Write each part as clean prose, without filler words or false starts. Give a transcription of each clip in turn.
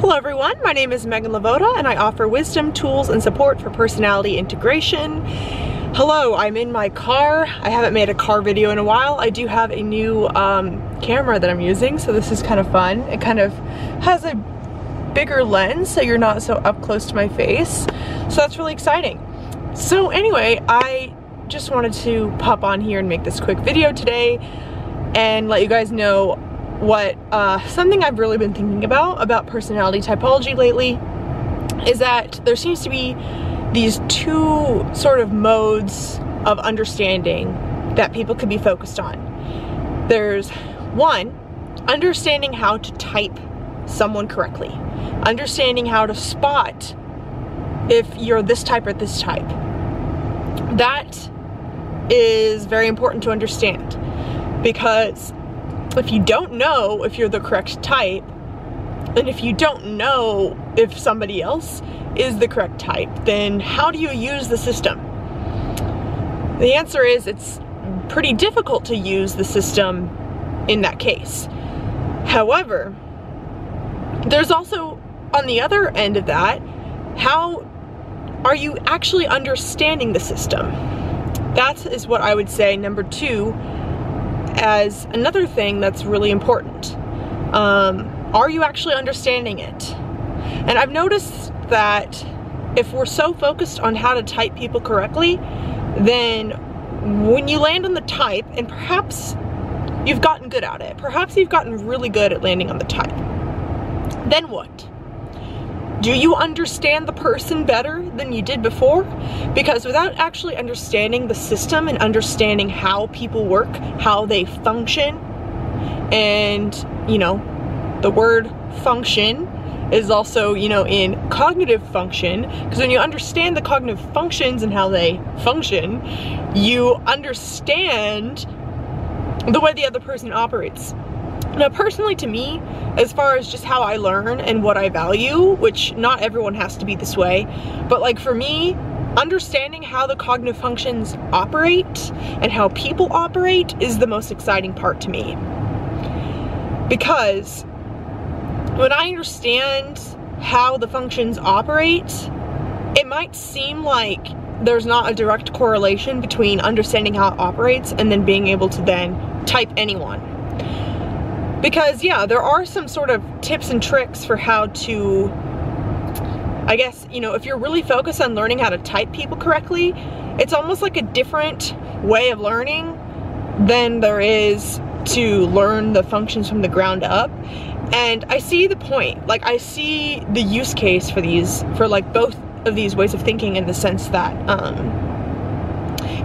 Hello everyone, my name is Meghan LeVota and I offer wisdom, tools, and support for personality integration. Hello, I'm in my car. I haven't made a car video in a while. I do have a new camera that I'm using, so this is kind of fun. It kind of has a bigger lens, so you're not so up close to my face. So that's really exciting. So anyway, I just wanted to pop on here and make this quick video today and let you guys know what something I've really been thinking about personality typology lately is that there seems to be these two sort of modes of understanding that people could be focused on. There's one, understanding how to type someone correctly, understanding how to spot if you're this type or this type. That is very important to understand, because if you don't know if you're the correct type, and if you don't know if somebody else is the correct type, then how do you use the system? The answer is it's pretty difficult to use the system in that case. However, there's also, on the other end of that, how are you actually understanding the system? That is what I would say number two as another thing that's really important. Are you actually understanding it? And I've noticed that if we're so focused on how to type people correctly, then when you land on the type, and perhaps you've gotten good at it, perhaps you've gotten really good at landing on the type, then what? Do you understand the person better than you did before? Because without actually understanding the system and understanding how people work, how they function, and, you know, the word function is also, you know, in cognitive function, because when you understand the cognitive functions and how they function, you understand the way the other person operates. Now, personally, to me, as far as just how I learn and what I value, which not everyone has to be this way, but like for me, understanding how the cognitive functions operate and how people operate is the most exciting part to me. Because when I understand how the functions operate, it might seem like there's not a direct correlation between understanding how it operates and then being able to then type anyone. Because yeah, there are some sort of tips and tricks for how to, I guess, you know, if you're really focused on learning how to type people correctly, it's almost like a different way of learning than there is to learn the functions from the ground up. And I see the point, like I see the use case for these, for like both of these ways of thinking, in the sense that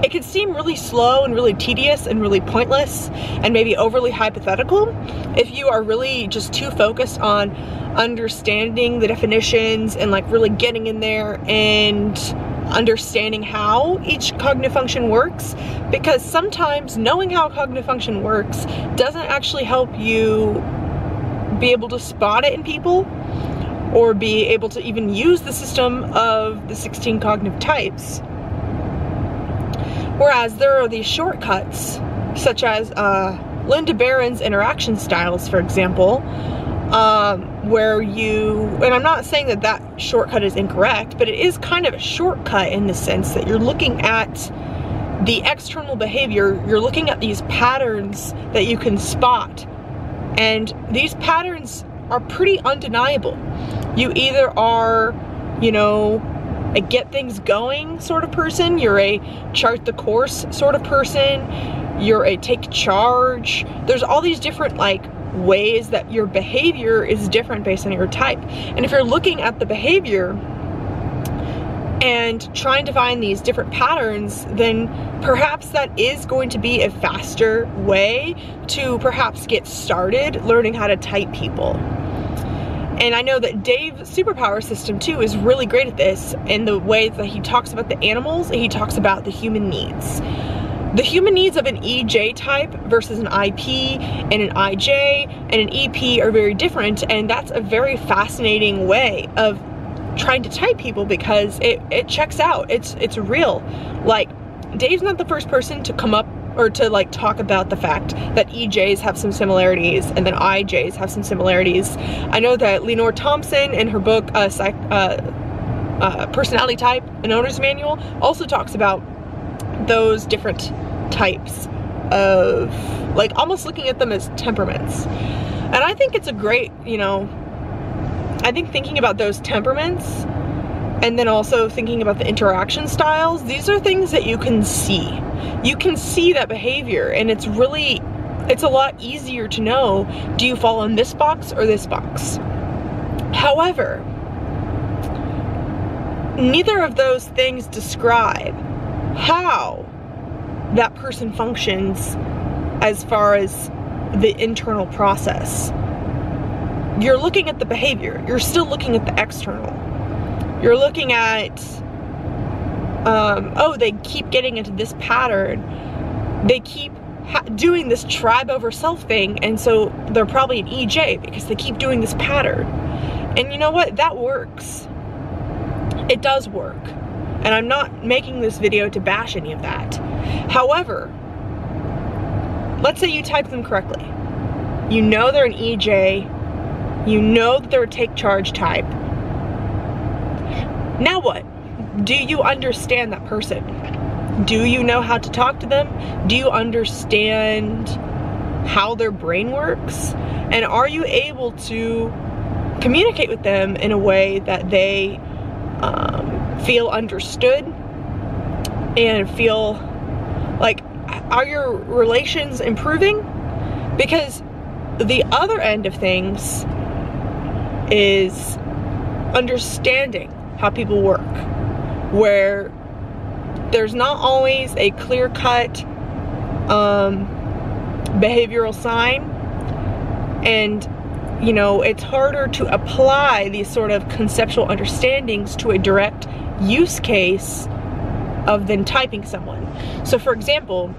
it can seem really slow and really tedious and really pointless and maybe overly hypothetical if you are really just too focused on understanding the definitions and like really getting in there and understanding how each cognitive function works, because sometimes knowing how a cognitive function works doesn't actually help you be able to spot it in people or be able to even use the system of the 16 cognitive types. Whereas there are these shortcuts, such as Linda Barron's interaction styles, for example, where you, and I'm not saying that that shortcut is incorrect, but it is kind of a shortcut in the sense that you're looking at the external behavior, you're looking at these patterns that you can spot, and these patterns are pretty undeniable. You either are, you know, a get things going sort of person, you're a chart the course sort of person, you're a take charge. There's all these different like ways that your behavior is different based on your type. And if you're looking at the behavior and trying to find these different patterns, then perhaps that is going to be a faster way to perhaps get started learning how to type people. And I know that Dave's superpower system too is really great at this in the way that he talks about the animals and he talks about the human needs. The human needs of an EJ type versus an IP and an IJ and an EP are very different, and that's a very fascinating way of trying to type people because it checks out. It's real. Like, Dave's not the first person to come up or to like talk about the fact that EJs have some similarities and then IJs have some similarities. I know that Lenore Thompson in her book Personality Type, an Owner's Manual, also talks about those different types of, like, almost looking at them as temperaments. And I think it's a great, you know, I think thinking about those temperaments and then also thinking about the interaction styles, these are things that you can see. You can see that behavior, and it's really, it's a lot easier to know, do you fall in this box or this box? However, neither of those things describe how that person functions as far as the internal process. You're looking at the behavior. You're still looking at the external. You're looking at, oh, they keep getting into this pattern. They keep doing this tribe over self thing, and so they're probably an EJ because they keep doing this pattern. And you know what? That works. It does work. And I'm not making this video to bash any of that. However, let's say you type them correctly. You know they're an EJ. You know that they're a take charge type. Now what? Do you understand that person? Do you know how to talk to them? Do you understand how their brain works? And are you able to communicate with them in a way that they feel understood and feel like, are your relations improving? Because the other end of things is understanding how people work, where there's not always a clear-cut behavioral sign, and you know, it's harder to apply these sort of conceptual understandings to a direct use case of then typing someone. So for example,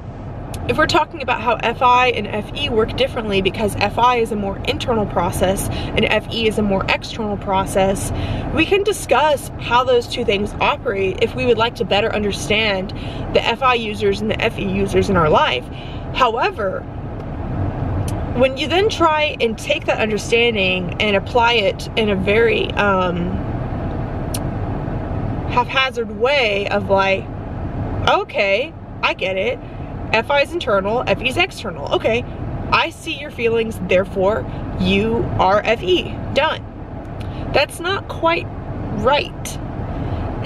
if we're talking about how FI and FE work differently because FI is a more internal process and FE is a more external process, we can discuss how those two things operate if we would like to better understand the FI users and the FE users in our life. However, when you then try and take that understanding and apply it in a very haphazard way of like, okay, I get it. FI is internal, FE is external. Okay, I see your feelings, therefore you are FE. Done. That's not quite right.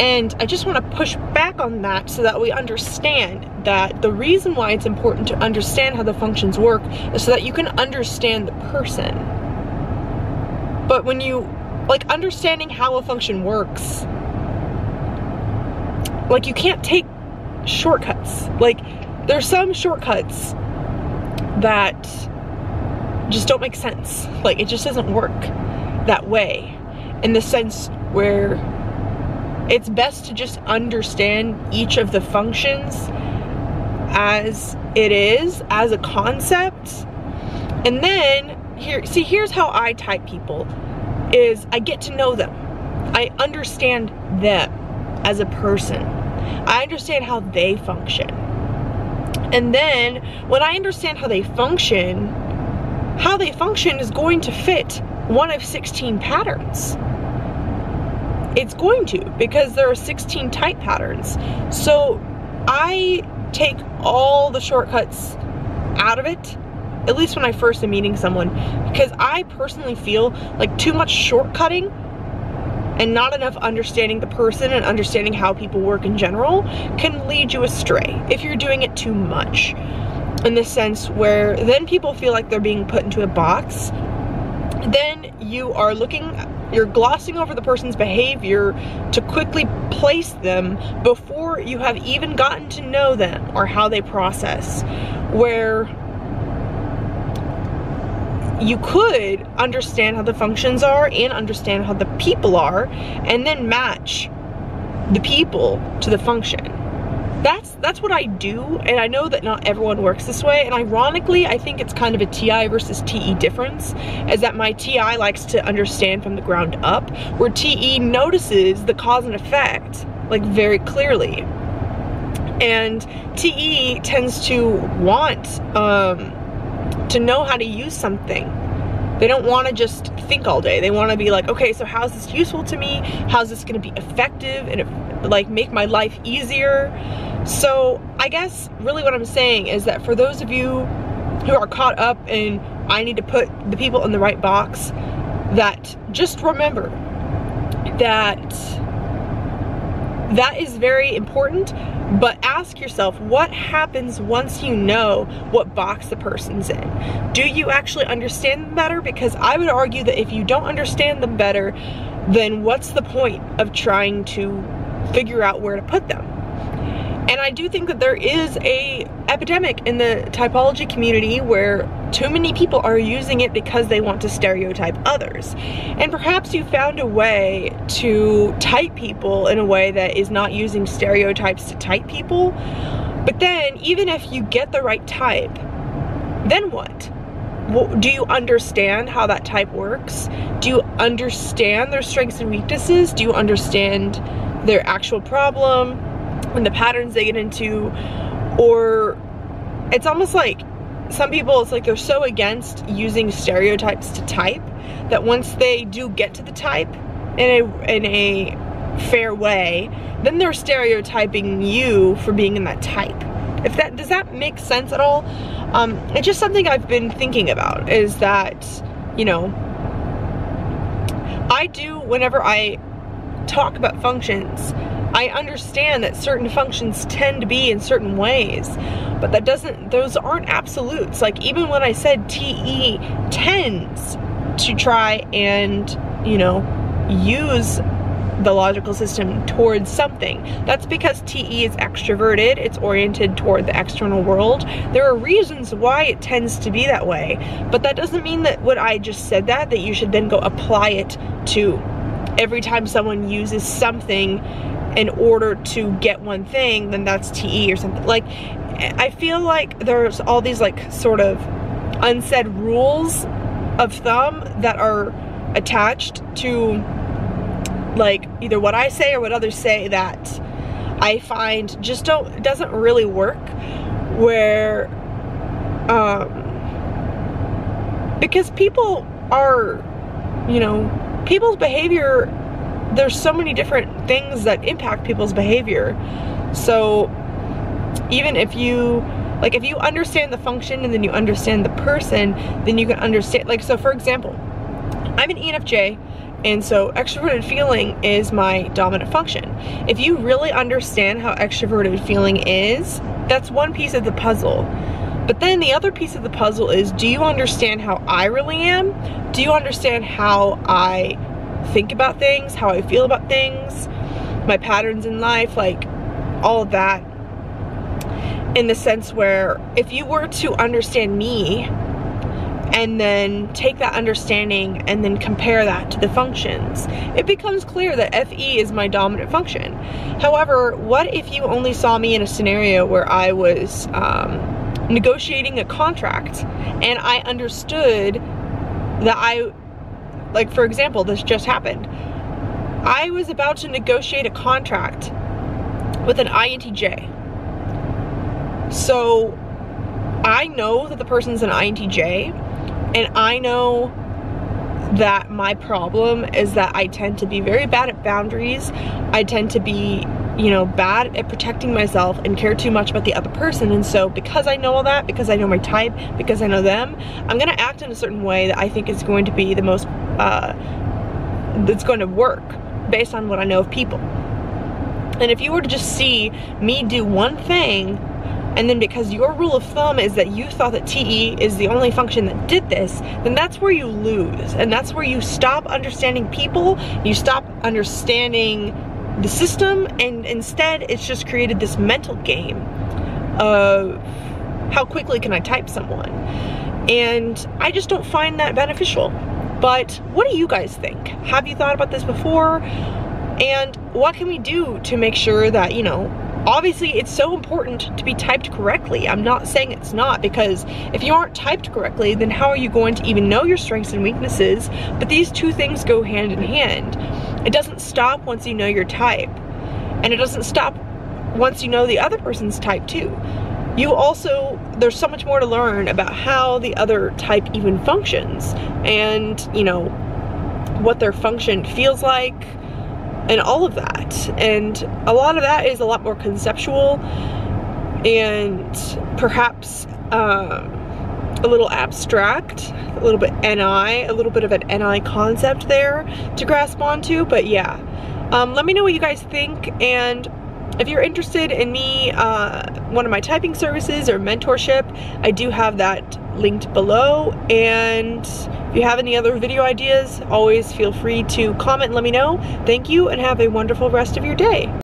And I just want to push back on that so that we understand that the reason why it's important to understand how the functions work is so that you can understand the person. But when you, like, understanding how a function works, like, you can't take shortcuts. Like, there's some shortcuts that just don't make sense. Like, it just doesn't work that way, in the sense where it's best to just understand each of the functions as it is, as a concept. And then, here's how I type people, is I get to know them. I understand them as a person. I understand how they function. And then, when I understand how they function is going to fit one of 16 patterns. It's going to, because there are 16 type patterns. So I take all the shortcuts out of it, at least when I first am meeting someone, because I personally feel like too much shortcutting and not enough understanding the person and understanding how people work in general can lead you astray if you're doing it too much. In the sense where then people feel like they're being put into a box. Then you're glossing over the person's behavior to quickly place them before you have even gotten to know them or how they process. Where you could understand how the functions are and understand how the people are, and then match the people to the function. That's what I do, and I know that not everyone works this way, and ironically I think it's kind of a TI versus TE difference, is that my TI likes to understand from the ground up, where TE notices the cause and effect, like, very clearly. And TE tends to want to know how to use something. They don't want to just think all day. They want to be like, okay, so how's this useful to me? How's this going to be effective and like make my life easier? So I guess really what I'm saying is that for those of you who are caught up in, I need to put the people in the right box, that just remember that that is very important, but ask yourself, what happens once you know what box the person's in? Do you actually understand them better? Because I would argue that if you don't understand them better, then what's the point of trying to figure out where to put them? And I do think that there is a epidemic in the typology community where too many people are using it because they want to stereotype others. And perhaps you found a way to type people in a way that is not using stereotypes to type people. But then even if you get the right type, then what? Do you understand how that type works? Do you understand their strengths and weaknesses? Do you understand their actual problem and the patterns they get into? Or it's almost like some people, it's like they're so against using stereotypes to type that once they do get to the type in a fair way, then they're stereotyping you for being in that type. Does that make sense at all? It's just something I've been thinking about, is that, you know, I do, whenever I talk about functions, I understand that certain functions tend to be in certain ways, but those aren't absolutes. Like even when I said TE tends to try and, you know, use the logical system towards something, that's because TE is extroverted, it's oriented toward the external world. There are reasons why it tends to be that way, but that doesn't mean that when I just said that you should then go apply it to every time someone uses something in order to get one thing, then that's TE or something. Like, I feel like there's all these like sort of unsaid rules of thumb that are attached to like either what I say or what others say that I find just doesn't really work, where because people are, you know, people's behavior, there's so many different things that impact people's behavior. So even if you understand the function and then you understand the person, then you can understand, like, so for example, I'm an ENFJ, and so extroverted feeling is my dominant function. If you really understand how extroverted feeling is, that's one piece of the puzzle. But then the other piece of the puzzle is, do you understand how I really am? Do you understand how I think about things, how I feel about things, my patterns in life, like all of that, in the sense where if you were to understand me and then take that understanding and then compare that to the functions, it becomes clear that FE is my dominant function. However, what if you only saw me in a scenario where I was negotiating a contract and I understood that like for example, this just happened. I was about to negotiate a contract with an INTJ. So I know that the person's an INTJ, and I know that my problem is that I tend to be very bad at boundaries. I tend to be, you know, bad at protecting myself and care too much about the other person. And so because I know all that, because I know my type, because I know them, I'm gonna act in a certain way that I think is going to be the most, that's going to work based on what I know of people. And if you were to just see me do one thing, and then because your rule of thumb is that you thought that TE is the only function that did this, then that's where you lose. And that's where you stop understanding people, you stop understanding the system, and instead it's just created this mental game of how quickly can I type someone. And I just don't find that beneficial. But what do you guys think? Have you thought about this before? And what can we do to make sure that, you know, obviously it's so important to be typed correctly. I'm not saying it's not, because if you aren't typed correctly, then how are you going to even know your strengths and weaknesses? But these two things go hand in hand. It doesn't stop once you know your type, and it doesn't stop once you know the other person's type too. You also, there's so much more to learn about how the other type even functions, and you know, what their function feels like, and all of that. And a lot of that is a lot more conceptual and perhaps a little abstract, a little bit a little bit of an NI concept there to grasp onto. But yeah, let me know what you guys think, and if you're interested in me, one of my typing services or mentorship, I do have that linked below. And if you have any other video ideas, always feel free to comment and let me know. Thank you, and have a wonderful rest of your day.